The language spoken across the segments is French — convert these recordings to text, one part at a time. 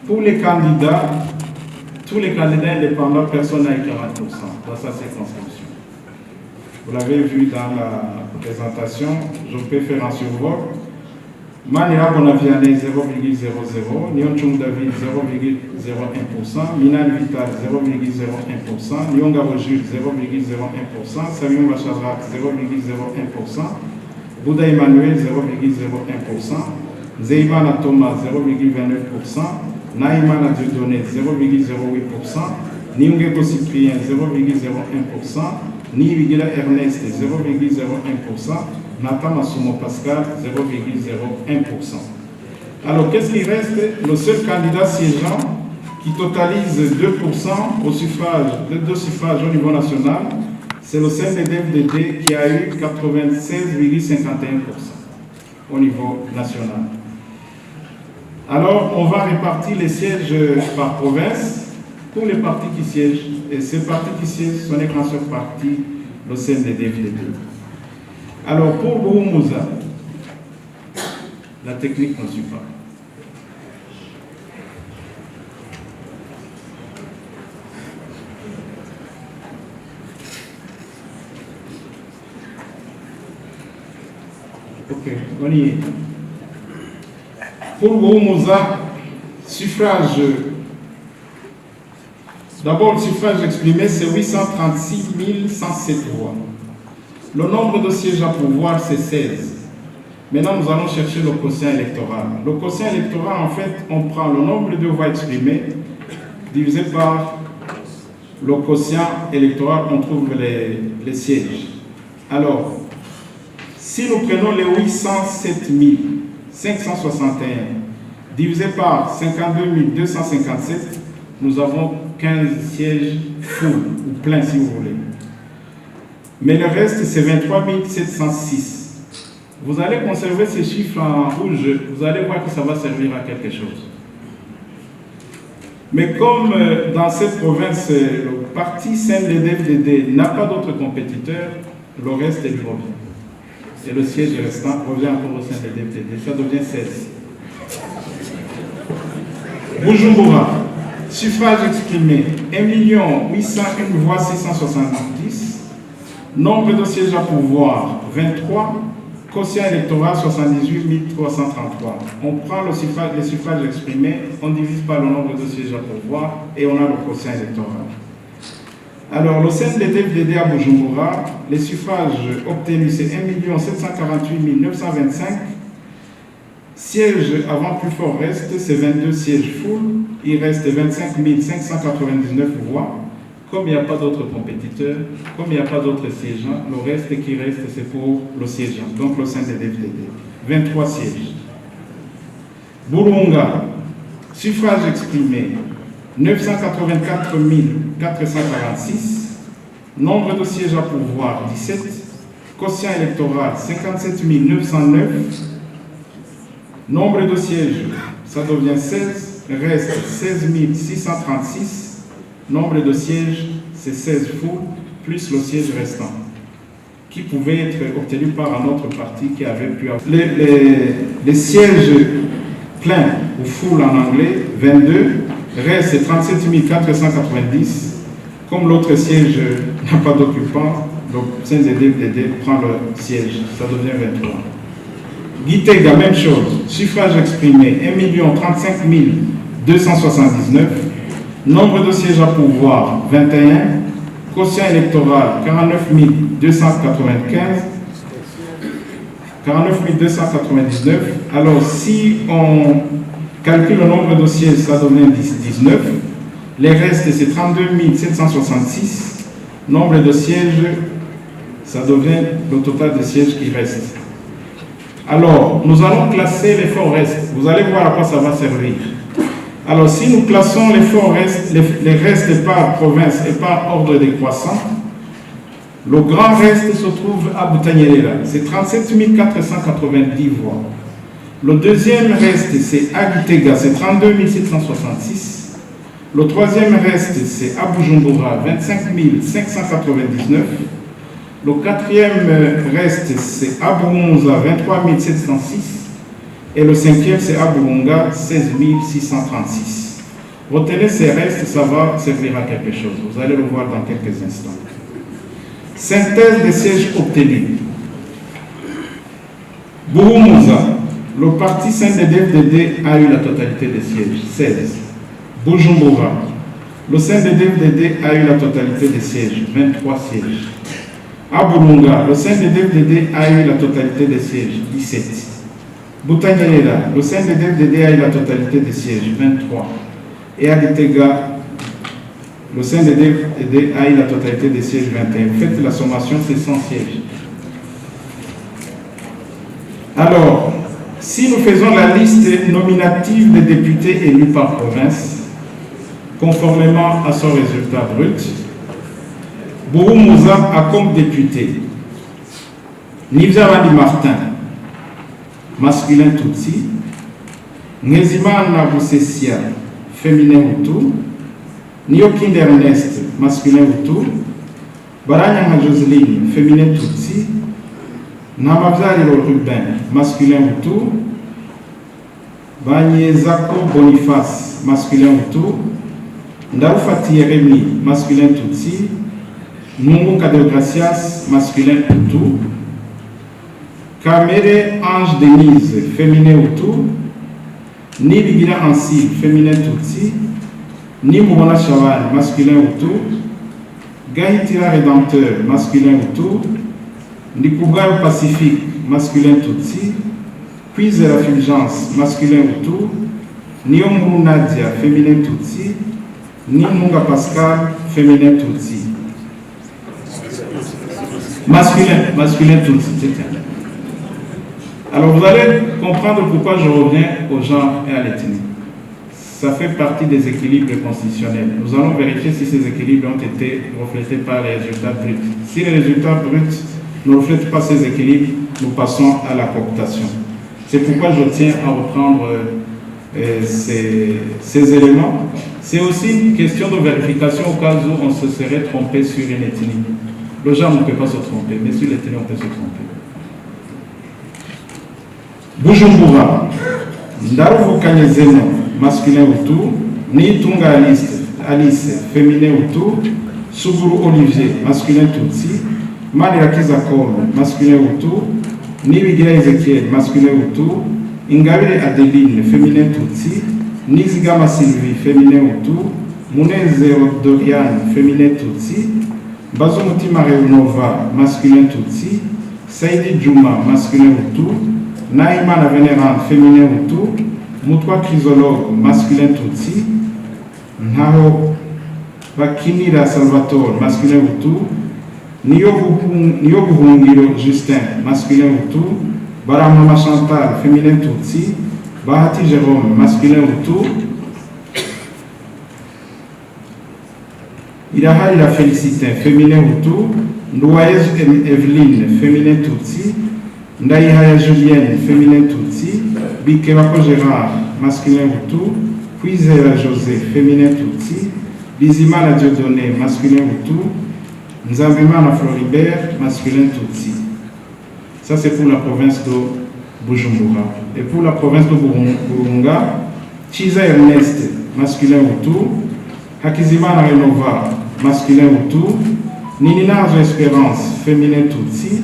Pour les candidats, tous les candidats indépendants, personne n'a eu 40% dans sa circonscription. Vous l'avez vu dans la présentation, je peux faire un survol. Manira Bonaviane 0,00, Nyon Chung David 0,01%, Minan Vital 0,01%, Nyonga Jules 0,01%, Samuel Bachadrak 0,01%, Bouddha Emmanuel 0,01%, Zeimana Thomas 0,29%, Naïmana Dieudonné 0,08%, Niungeko Cyprien 0,01%, Niwigila Ernest 0,01%, Nathan Masumo Pascal 0,01%. Alors qu'est-ce qui reste? Le seul candidat siégeant qui totalise 2% au suffrage, deux suffrages au niveau national, c'est le CNDD-FDD qui a eu 96,51% au niveau national. Alors, on va répartir les sièges par province pour les partis qui siègent. Et ces partis qui siègent, ce n'est qu'un seul parti, le CNDD-FDD. Alors, pour Bouroumouza, la technique ne suit pas. Ok, on y est. Pour Bouroumouza, suffrage. D'abord, le suffrage exprimé, c'est 836 107 voix. Le nombre de sièges à pourvoir, c'est 16. Maintenant, nous allons chercher le quotient électoral. Le quotient électoral, en fait, on prend le nombre de voix exprimées divisé par le quotient électoral, on trouve les sièges. Alors, si nous prenons les 807 561 divisé par 52 257, nous avons 15 sièges full ou pleins si vous voulez. Mais le reste, c'est 23 706. Vous allez conserver ces chiffres en rouge, vous allez voir que ça va servir à quelque chose. Mais comme dans cette province, le parti CNDD-FDD n'a pas d'autres compétiteurs, le reste est revient. Et le siège restant revient encore au CNDD-FDD, ça devient 16. Bujumbura, suffrage exprimé 1 801 voix 670. Nombre de sièges à pourvoir, 23. Quotient électoral, 78 333. On prend les suffrages exprimés, on divise par le nombre de sièges à pourvoir et on a le quotient électoral. Alors, le CNDD-FDD à Bujumbura, les suffrages obtenus, c'est 1 748 925. Sièges avant plus fort reste, c'est 22 sièges full. Il reste 25 599 voix. Comme il n'y a pas d'autres compétiteurs, comme il n'y a pas d'autres siégeants, le reste qui reste, c'est pour le siégeant, donc le CNDD-FDD. 23 sièges. Burunga, suffrage exprimé, 984 446. Nombre de sièges à pourvoir, 17. Quotient électoral, 57 909. Nombre de sièges, ça devient 16. Reste 16 636. Nombre de sièges, c'est 16 full, plus le siège restant, qui pouvait être obtenu par un autre parti qui avait pu avoir. Les sièges pleins ou full en anglais, 22, reste 37 490. Comme l'autre siège n'a pas d'occupant, donc CNDD-FDD prend le siège, ça devient 23. Gitega, même chose, suffrage exprimé, 1 035 279. Nombre de sièges à pourvoir, 21. Quotient électoral, 49 295. 49 299. Alors, si on calcule le nombre de sièges, ça devient 19. Les restes, c'est 32 766. Nombre de sièges, ça devient le total de sièges qui restent. Alors, nous allons classer les forts restes. Vous allez voir à quoi ça va servir. Alors, si nous classons les restes par province et par ordre décroissant, le grand reste se trouve à Boutagnelela, c'est 37 490 voix. Le deuxième reste, c'est à Gitega, c'est 32 766. Le troisième reste, c'est à Bujumbura, 25 599. Le quatrième reste, c'est Aburunga 23 706 et le cinquième, c'est Aburunga 16 636. Retenez ces restes, ça va servir à quelque chose. Vous allez le voir dans quelques instants. Synthèse des sièges obtenus. Burumuza, le parti CNDD-FDD a eu la totalité des sièges, 16. Bujumbura, le CNDD-FDD a eu la totalité des sièges, 23 sièges. Aburunga, le CNDD-FDD a eu la totalité des sièges, 17. Butanyerera, le CNDD-FDD a eu la totalité des sièges, 23. Et à Gitega, le CNDD-FDD a eu la totalité des sièges, 21. Faites la sommation, c'est 100 sièges. Alors, si nous faisons la liste nominative des députés élus par province, conformément à son résultat brut, Burumuza a comme député Nivzavandi Martin, masculin Tutsi, Ngezimana Bousessia, féminin Hutu, Niokinde Ernest, masculin Hutu, Baranyama Joseline, féminin Tutsi, Namavzalilo Ruben, masculin Hutu, Banyezako Boniface, masculin Hutu, Ndaoufati Yeremi, masculin Tutsi, Mungu Kadegracias, masculin Hutu, Kamere Ange Denise, féminin Hutu, Nibigira Ansi, féminin Tutsi, Nimona Chaval, masculin Hutu, Gaïtira Rédempteur, masculin Hutu, Ndikugayo Pacifique, masculin Tutsi, Puis la Fulgence, masculin Hutu, Niomuru Nadia, féminin Tutsi, Nimunga Pascal, féminin Tutsi. Masculin Tutsi, c'est ça. Alors vous allez comprendre pourquoi je reviens au genre et à l'ethnie. Ça fait partie des équilibres constitutionnels. Nous allons vérifier si ces équilibres ont été reflétés par les résultats bruts. Si les résultats bruts ne reflètent pas ces équilibres, nous passons à la cooptation. C'est pourquoi je tiens à reprendre ces éléments. C'est aussi une question de vérification au cas où on se serait trompé sur une ethnie. Le genre ne peut pas se tromper, mais sur l'ethnie, on peut se tromper. Bujumbura, Ndaruvu Kanyezeno, masculin Hutu, Nitunga Alice, féminin Hutu, Suburu Olivier, masculin Tutsi, Manirakiza Kome, masculin Hutu, Nibigira Ezekiel, masculin Hutu, Ingabire Adeline, féminin Tutsi, Nizigama Sylvie, féminin Hutu, Muneze Dorian, féminin Tutsi, Bazumuti Mareunova, masculin Tutsi, Saïdi Djouma, masculin Hutu, Naïma Vénérante, féminin Hutu, Moutwa Chrysologue, masculin Tutsi, Nao Bakinira Salvatore, masculin Hutu, Niyobuhungiro Justin, masculin Hutu, Baramama Chantal, féminin Tutsi, Bahati Jérôme, masculin Hutu, Irahari la Félicité, féminin Hutu, Ndouayezu Evelyne, féminin Tutsi, Ndaïhaya Julienne, féminin Tutsi, Bikewako Gérard, masculin Hutu, Puisera José, féminin Tutsi, Bizimana Dieudonné, masculin Hutu, Nzambimana Floribert, masculin Tutsi. Ça c'est pour la province de Bujumbura. Et pour la province de Burunga, Chiza Ernest, masculin Hutu, Hakizimana Renova, masculin Hutu, Nininazo Espérance, féminin Tutsi,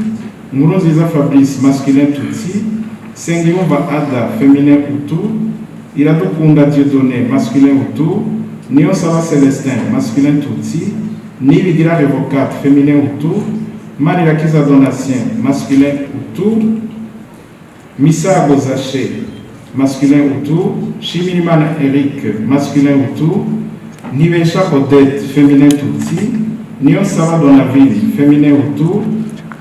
Mouroziza Fabrice, masculin Tutsi, Sengiumba Ada, féminin Hutu, Iradokunda Dieudonné, masculin Hutu, Nionsala Célestin, masculin Tutsi, Nibigira Révocate, féminin Hutu, Manirakiza Donatien, masculin Hutu, Missa Gozaché, masculin Hutu, Chimilimana Eric, masculin Hutu, Nivesha Odette, féminin Tutsi, Nionsala Donaville, féminin Hutu,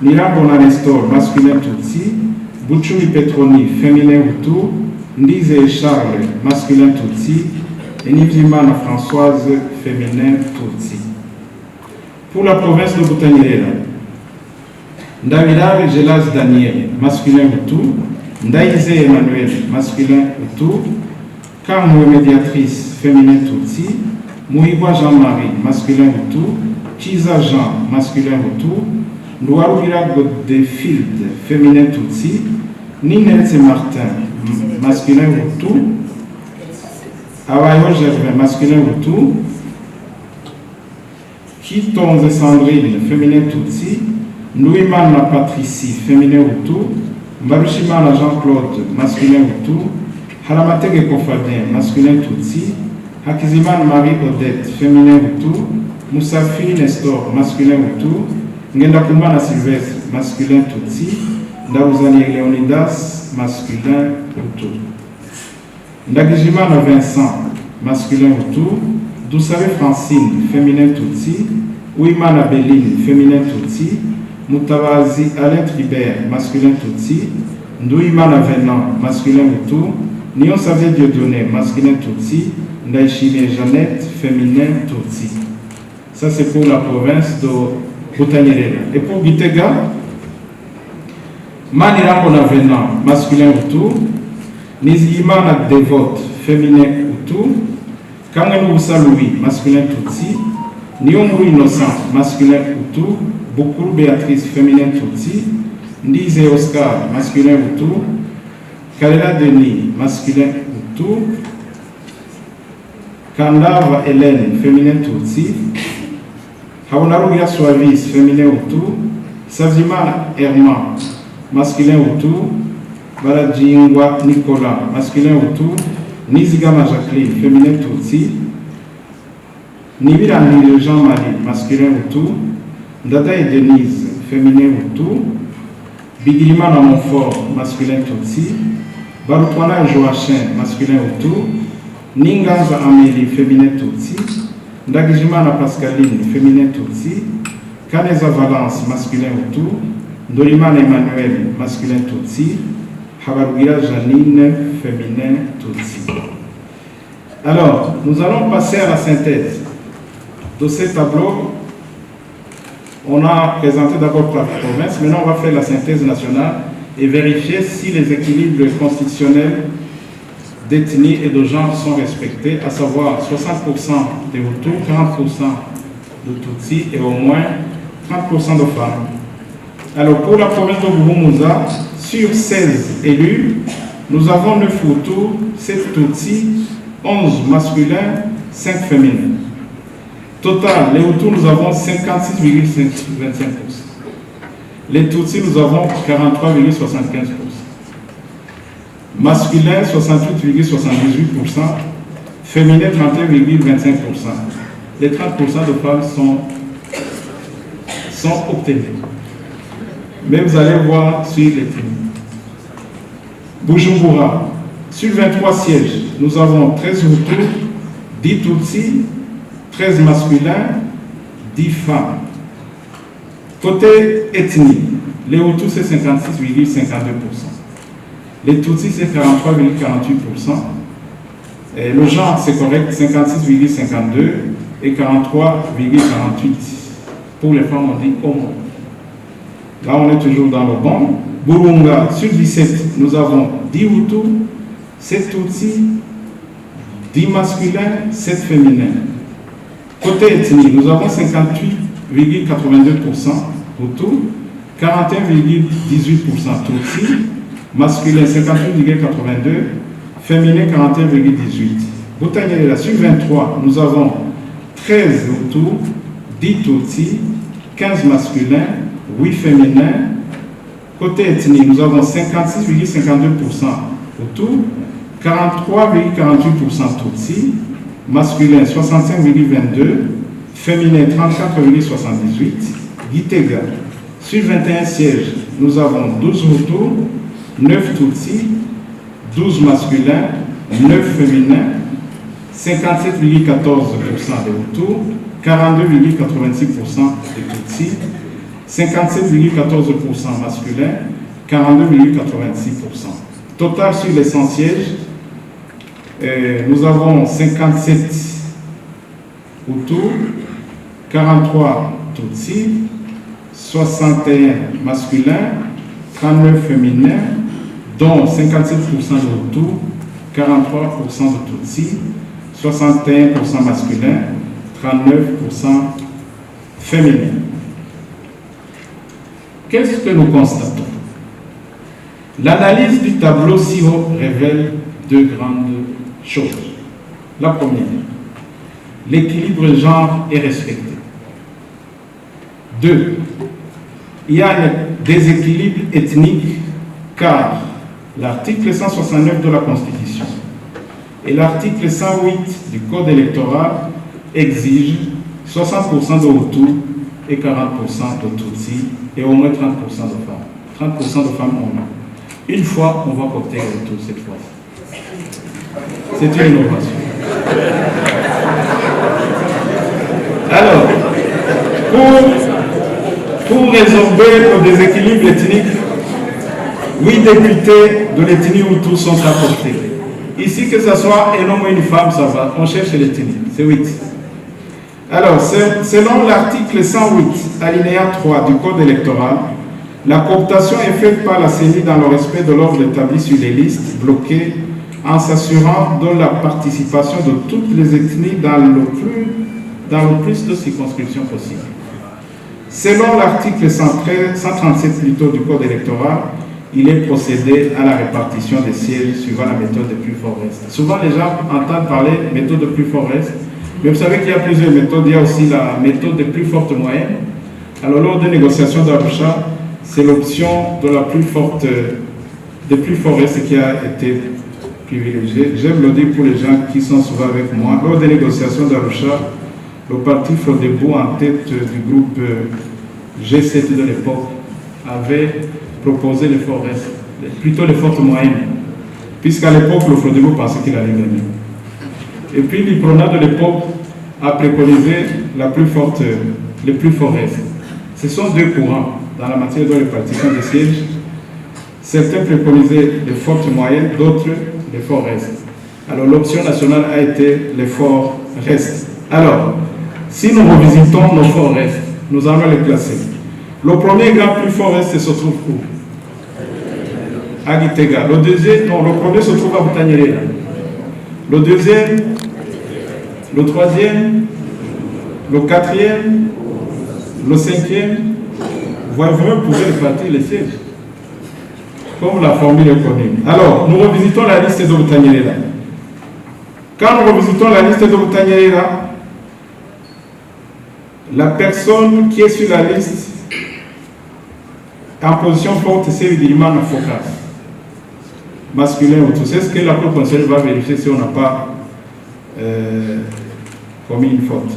Nirabona Nestor, masculin Tutsi, Bouchoumi Petroni, féminin Hutu, Ndize Charles, masculin Tutsi, et Nivimana Françoise, féminin Tutsi. Pour la province de Butanyerera, Ndavira Gelas Daniel, masculin Hutu, Ndaïze Emmanuel, masculin Hutu, Kamwe Médiatrice, féminin Tutsi, Mouigwa Jean-Marie, masculin Hutu, Chiza Jean, masculin Hutu, Ndouarouvira Godefilde, féminin Tutsi, Ninette Martin, masculin Hutu, Awayo Gervin, masculin Hutu, Kitonze Sandrine, féminin Tutsi, Ndouimana Patricie, féminin Hutu, Mbarushimana Jean-Claude, masculin Hutu, Haramatege Kofadin, masculin Tutsi, Hakizimana Marie-Odette, féminin Hutu, Moussafi Nestor, masculin Hutu, Ngendakumana Sylvestre, masculin Tutsi, Ndaouzani Léonidas, masculin Hutu. Ndagijimana Vincent, masculin Hutu, Doussave Francine, féminin Tutsi, Ouimana Béline, féminin Tutsi, Moutabazi Alain Tribert, masculin Tutsi, Ndouimana Venant, masculin Hutu, Nion Savé Dieudonné, masculin Tutsi, Ndaïchine Jeannette, féminin Tutsi. Ça c'est pour la province de Boutanyerela. Et pour Gitega, Manirambona Venant, masculin Hutu, Nizimana Dévote, féminin Hutu, Kamwenou Louis, masculin Tutsi, Niomou Innocent, masculin Hutu, Boukourou Béatrice, féminin Tutsi, Ndize Oscar, masculin Hutu, Kalela Denis, masculin Hutu, Kandava Hélène, féminin Tutsi, Haonarouya Suavis, féminin Hutu, Savima Herman, masculin Hutu, Baladjingwa Nicolas, masculin Hutu, Nizigama Jacqueline, féminin Tutsi, Nimirani Jean-Marie, masculin Hutu, Ndada et Denise, féminin Hutu, Bigilimana Montfort, masculin Tutsi, Baroutwana Joachim, masculin Hutu, Ninganza Amélie, féminin Tutsi, Ndagijimana Pascaline, féminin Tutsi, Kaneza Valence, masculin Hutu, Dorimana Emmanuel, masculin Tutsi, Habarugira Janine, féminin Tutsi. Alors, nous allons passer à la synthèse de ces tableaux. On a présenté d'abord par province, maintenant on va faire la synthèse nationale et vérifier si les équilibres constitutionnels d'ethnie et de genre sont respectés, à savoir 60% de Hutus, 40% de Tutsi et au moins 30% de femmes. Alors pour la province de Bouhouza, sur 16 élus, nous avons 9 Hutus, 7 Tutsi, 11 masculins, 5 féminins. Total, les Hutus, nous avons 56,25%. Les Tutsis, nous avons 43,75%. Masculin, 68,78%. Féminin, 31,25%. Les 30% de femmes sont obtenus. Mais vous allez voir sur les tribus. Bujumbura, sur 23 sièges, nous avons 13 Hutus, 10 Tutsis, 13 masculins, 10 femmes. Côté ethnie, les Hutus c'est 56,52%. Les Tutsis c'est 43,48%. Le genre c'est correct, 56,52% et 43,48%. Pour les femmes on dit homo. Là on est toujours dans le bon. Burunga, sur 17, nous avons 10 Hutus, 7 Tutsis, 10 masculins, 7 féminins. Côté ethnie, nous avons 58,82% Hutus, 41,18% Tutsis, masculin 58,82%, féminin 41,18%. Boutanyerela, sur 23, nous avons 13 Hutus, 10 Tutsis, 15 masculins, 8 féminins. Côté ethnie, nous avons 56,52% Hutus, 43,48% Tutsis, masculin 65,22%, féminin 34,78%. Gitega, sur 21 sièges, nous avons 12 Hutus, 9 Tutsis, 12 masculins, 9 féminins, 57,14% de Hutus, 42,86% de Tutsis, 57,14% masculins, 42,86%. Total sur les 100 sièges, nous avons 57 Hutus, 43 Tutsis, 61 masculins, 39 féminins, dont 57% de Hutus, 43% de Tutsis, 61% masculins, 39% féminins. qu'est-ce que nous constatons? L'analyse du tableau ci-haut révèle deux grandes choses. La première, l'équilibre genre est respecté. Deux, il y a un déséquilibre ethnique car l'article 169 de la Constitution et l'article 108 du Code électoral exigent 60% de Hutus et 40% de Tutsis et au moins 30% de femmes. 30% de femmes en moins. Une fois, on va coopter les Hutus cette fois. C'est une innovation. Alors, pour résorber le déséquilibre ethnique, 8 députés de l'ethnie Hutu sont apportés. Ici, que ce soit un homme ou une femme, ça va. On cherche l'ethnie. C'est 8. Alors, selon l'article 108, alinéa 3 du Code électoral, la cooptation est faite par la CENI dans le respect de l'ordre établi sur les listes bloquées en s'assurant de la participation de toutes les ethnies dans le plus de circonscriptions possibles. Selon l'article 137 plutôt du Code électoral, il est procédé à la répartition des sièges suivant la méthode de plus fort reste. Souvent, les gens entendent parler de méthode de plus fort reste, mais vous savez qu'il y a plusieurs méthodes. Il y a aussi la méthode de plus forte moyenne. Alors, lors des négociations d'Arusha, c'est l'option de la plus forte, de plus fort reste qui a été privilégiée. J'aime le dire pour les gens qui sont souvent avec moi. Lors des négociations d'Arusha, le parti Frodebo, en tête du groupe G7 de l'époque, avait proposé les forts restes, plutôt les fortes moyennes, puisqu'à l'époque, le Frodebo pensait qu'il allait gagner. Et puis l'IPRONA de l'époque a préconisé les plus forts restes. Ce sont deux courants dans la matière de répartition des sièges. Certains préconisaient les fortes moyennes, d'autres les forts restes. Alors l'option nationale a été les forts restes. Alors, si nous revisitons nos forts restes, nous allons les classer. Le premier grand plus fort reste se trouve où? À Gitega. Le deuxième, non, le premier se trouve à Butanyerera. Le deuxième, le troisième, le quatrième, le cinquième. Vous pouvez répartir les sièges. Comme la formule est connue. Alors, nous revisitons la liste de Butanyerera. Quand nous revisitons la liste de Butanyerera, la personne qui est sur la liste en position forte, c'est Vidiliman Focas. Masculin ou tout. C'est ce que la Cour constitutionnelle va vérifier si on n'a pas commis une faute.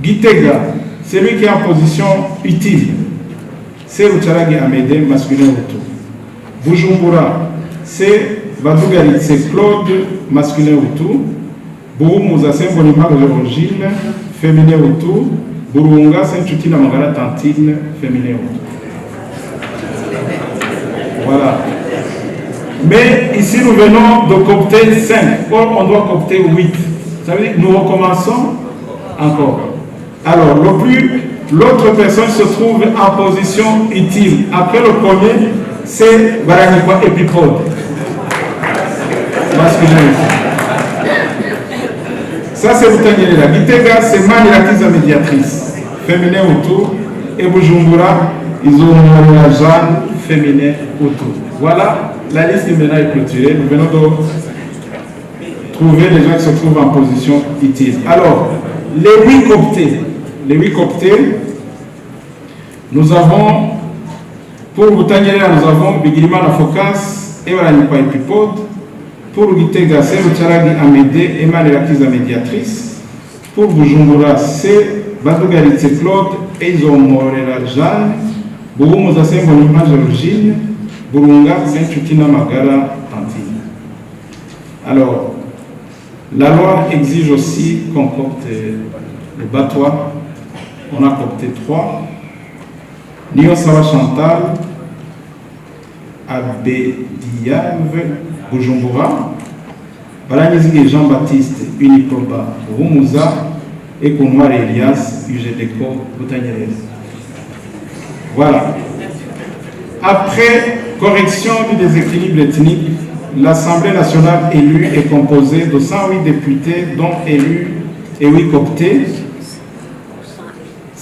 Gitega, c'est lui qui est en position utile. C'est Rucharagi Amédé, masculin ou tout. Bujumbura, c'est Badougarit, c'est Claude, masculin ou tout. Boumouza, c'est Bonima d'origine, féminin ou tout. Burunga, c'est Chutina Magara Tantine, féminin ou tout. Voilà. Mais ici, nous venons de coopter 5. Or, on doit coopter 8. Vous savez, nous recommençons encore. Alors, l'autre personne se trouve en position utile. Après le premier, c'est Baranigwa Epipode. Masculin. Ça, c'est Butanyerera. Gitega, c'est Manirakiza médiatrice. Féminin autour. Et Bujumbura, ils ont la Jeanne féminin autour. Voilà, la liste maintenant est clôturée. Nous venons de trouver les gens qui se trouvent en position utile. Alors, les 8 cooptés, nous avons, pour Butanyerera, nous avons Bigirima Focas et Baranigwa Epipode. Pour Gitega, c'est Rucharagi Amédé et Manirakiza médiatrice. Pour Bujumbura, c'est Badougaritse Claude et Izomorera Jeanne. Boumouza, c'est Bonima Georgine. Burunga, c'est Chutina Magara Tantine. Alors, la loi exige aussi qu'on copte le Batois. On a copté 3. Niosawa Chantal, Abediave, Bujumbura, Baranizige Jean-Baptiste, Uniproba, Boumouza et Kounouar Elias, UGDECO, Butanyerera. Voilà. Après correction du déséquilibre ethnique, l'Assemblée nationale élue est composée de 108 députés, dont élus et 8 cooptés.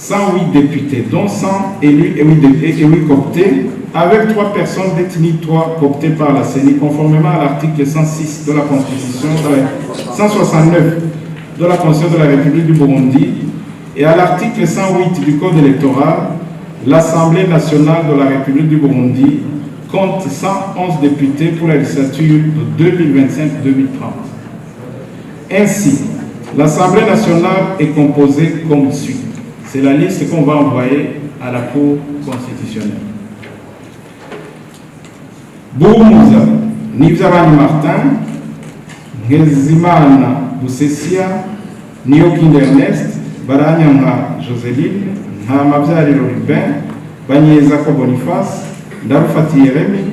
108 députés, dont 100 élus et 8 cooptés, avec 3 personnes détenues, 3 cooptées par la CENI, conformément à l'article 106 de la Constitution, 169 de la Constitution de la République du Burundi et à l'article 108 du Code électoral. L'Assemblée nationale de la République du Burundi compte 111 députés pour la législature de 2025-2030. Ainsi, l'Assemblée nationale est composée comme suit. C'est la liste qu'on va envoyer à la Cour constitutionnelle. Boumouza, Nivzabani Martin, Ngezimana Boussesia, Niokin Ernest, Baranyanga Joséline, Namabyariro Rubin, Banyezako Boniface, Darufati Yeremi,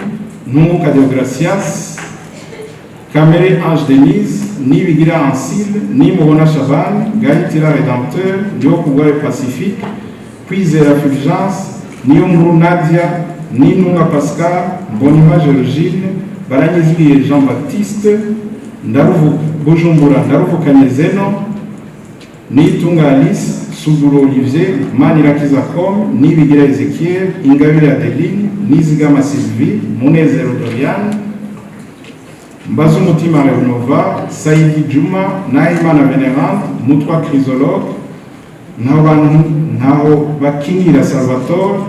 Numuka Deogracias, Kamere Ange Denise, Ni Wigira Ansile, Ni Morona Chaban, Gaïtira Rédempteur, Diokougaï Pacifique, puis la Fulgence, Ni Omrou Nadia, Ni Nunga Pascal, Bonima Georgine, Baranyezi Jean-Baptiste, Ndaruvu Bujumbura, Ndaruvu Kanyezeno, Ni Tunga Alice, Suguro Olivier, Manirakiza Com, Ni Wigira Ezekiel, Ingabire Adeline, Ni Zigama Sylvie, Munezero Dorian, Mbazumutima Renova, Saïdi Djouma, Naïmana Vénérante, Moutwa Chrysologue, Nao Bakinira Salvatore,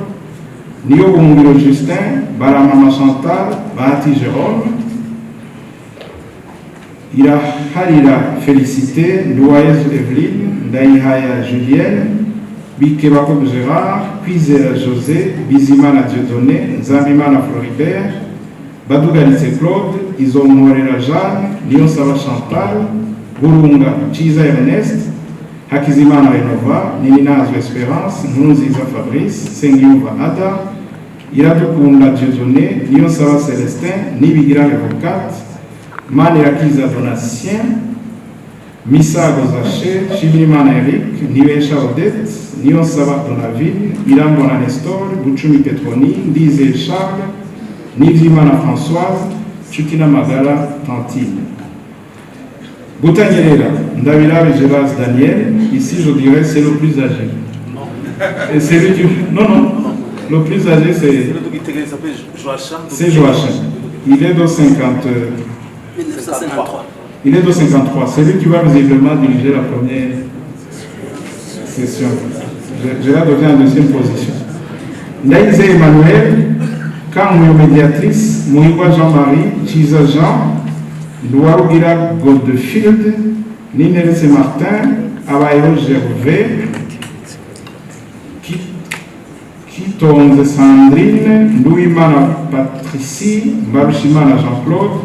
Nio Bungiro Justin, Baramama Chantal, Bahati Jérôme, Ira Harira Félicité, Louaïs Evelyne, Daïhaya Julienne, Bikebako Gérard, Puisera José, Bizimana Dieudonné, Zambimana Floribert, Badougalise Claude, Isomorera Jeanne, Lionsava Chantal, Burunga Chiza Ernest, Hakizimana Renova, Nininazo Espérance, Nunziza Fabrice, Sengiuva Ada, Iradukunda Dieudonné, Lionsava Célestin, Nibigira Révocate, Manirakiza Donatien, Missa Gozaché, Chibimana Eric, Niwesha Odette, Lionsava Donaville, Irambona Nestor, Bouchoumi Petroni, Dize Charles, Nivimana Françoise, Chukina Magala Tantine. Boutanyerera, Ndavila Geras Daniel, ici je dirais c'est le plus âgé. Et c'est lui qui... Non, le plus âgé c'est Joachim. Il est de 50... Il est de 53. C'est lui qui va visiblement diriger la première session. Gérard devient en deuxième position. Naïse Emmanuel, Kamouyo médiatrice, Mouiwa Jean-Marie, Chiza Jean, Louarougira Goldfield, Ninelese Martin, Abayo Gervais, Kitonze Sandrine, Louimana Patricie, Barushimana Jean-Claude,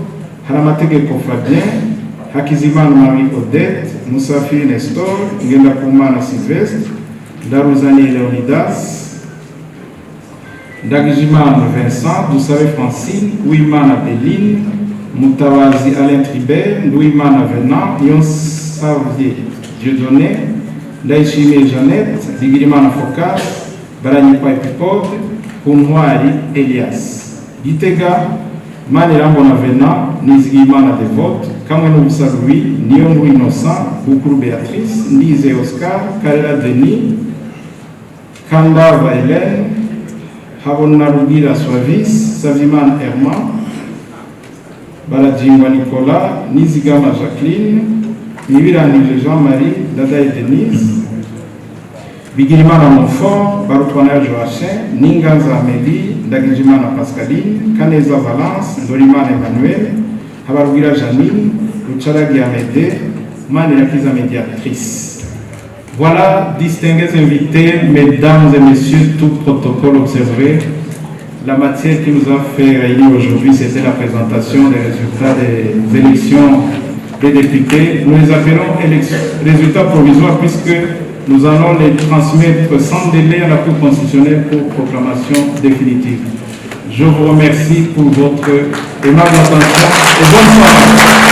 Haramatege Kofabien, Hakizimana Marie Odette, Moussafi Nestor, Ngendakumana Sylvestre, Daruzani Leonidas, Dagijimana Vincent, Doussave Francine, Ouimana Béline, Moutawazi Alain Tribert, Louimana Venant, Yon Savier Dieudonné, Daishime Jeannette, Digirimana Fokas, Baranipa Epipode, Pounouari Elias. Gitega, Manirambona Venant, Nizigimana Devote, Kameno Boussaroui, Nyongo Innocent, Boukourou Béatrice, Nize Oscar, Karela Denis, Kandava Hélène, Habonarugira Suavis, Savimane Herman, Baladjingwa Nicolas, Nizigama Jacqueline, Nivirani Jean-Marie, Dadaï Denise, Bigirimana Monfort, Barutwana Joachim, Ninganza Amélie, Dagijimana Pascaline, Kaneza Valence, Dorimana Emmanuel, Habarugira Janine, Lucharagi Amédée, Manirakiza médiatrice. Voilà, distingués invités, mesdames et messieurs, tout protocole observé. La matière qui nous a fait réunir aujourd'hui, c'était la présentation des résultats des élections des députés. Nous les appelons résultats provisoires puisque nous allons les transmettre sans délai à la Cour constitutionnelle pour proclamation définitive. Je vous remercie pour votre aimable attention et bonne soirée.